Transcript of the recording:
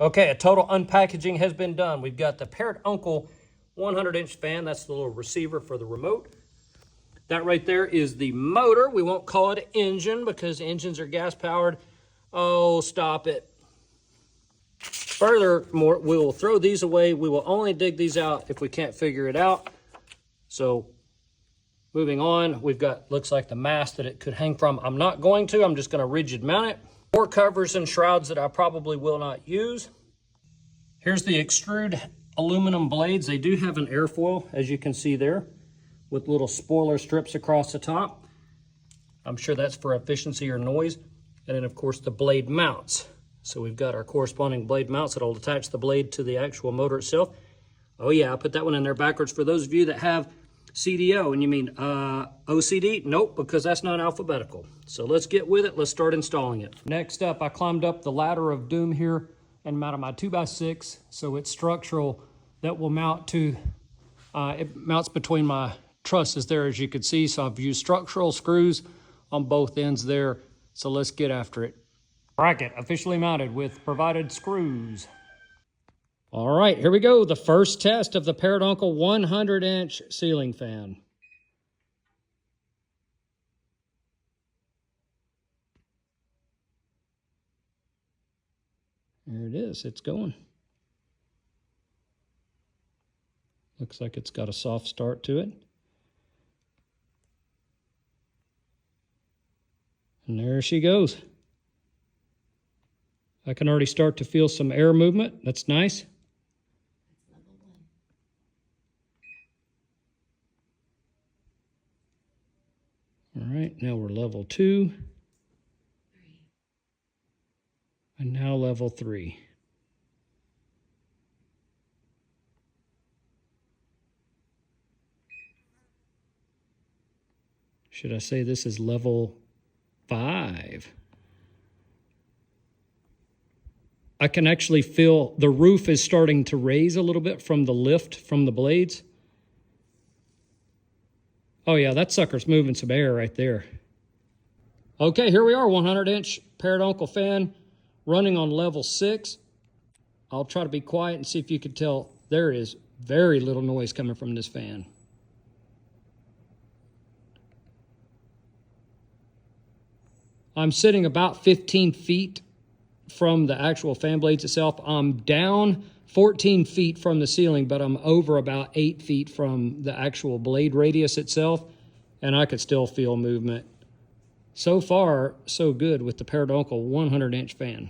Okay, a total unpackaging has been done. We've got the Parrot Uncle 100-inch fan. That's the little receiver for the remote. That right there is the motor. We won't call it an engine because engines are gas-powered. Oh, stop it. Furthermore, we will throw these away. We will only dig these out if we can't figure it out. So moving on, we've got, looks like the mast that it could hang from. I'm not going to, I'm just gonna rigid mount it. More covers and shrouds that I probably will not use. Here's the extrude aluminum blades. They do have an airfoil, as you can see there, with little spoiler strips across the top. I'm sure that's for efficiency or noise. And then of course the blade mounts. So we've got our corresponding blade mounts that'll attach the blade to the actual motor itself. Oh yeah, I put that one in there backwards for those of you that have CDO, and you mean OCD? Nope, because that's not alphabetical. So let's get with it, let's start installing it. Next up, I climbed up the ladder of doom here and mounted my 2x6, so it's structural that will mount to, it mounts between my trusses there, as you can see. So I've used structural screws on both ends there. So let's get after it. Bracket officially mounted with provided screws. All right, here we go. The first test of the Parrot Uncle 100-inch ceiling fan. There it is, it's going. Looks like it's got a soft start to it. And there she goes. I can already start to feel some air movement. That's nice. All right, now we're level 2. And now level 3. Should I say this is level 5? I can actually feel the roof is starting to raise a little bit from the lift from the blades. Oh yeah, that sucker's moving some air right there. Okay, here we are, 100-inch Parrot Uncle fan running on level 6. I'll try to be quiet and see if you can tell there is very little noise coming from this fan. I'm sitting about 15 feet from the actual fan blades itself. I'm down 14 feet from the ceiling, but I'm over about 8 feet from the actual blade radius itself, and I could still feel movement. So far, so good with the Parrot Uncle 100-inch fan.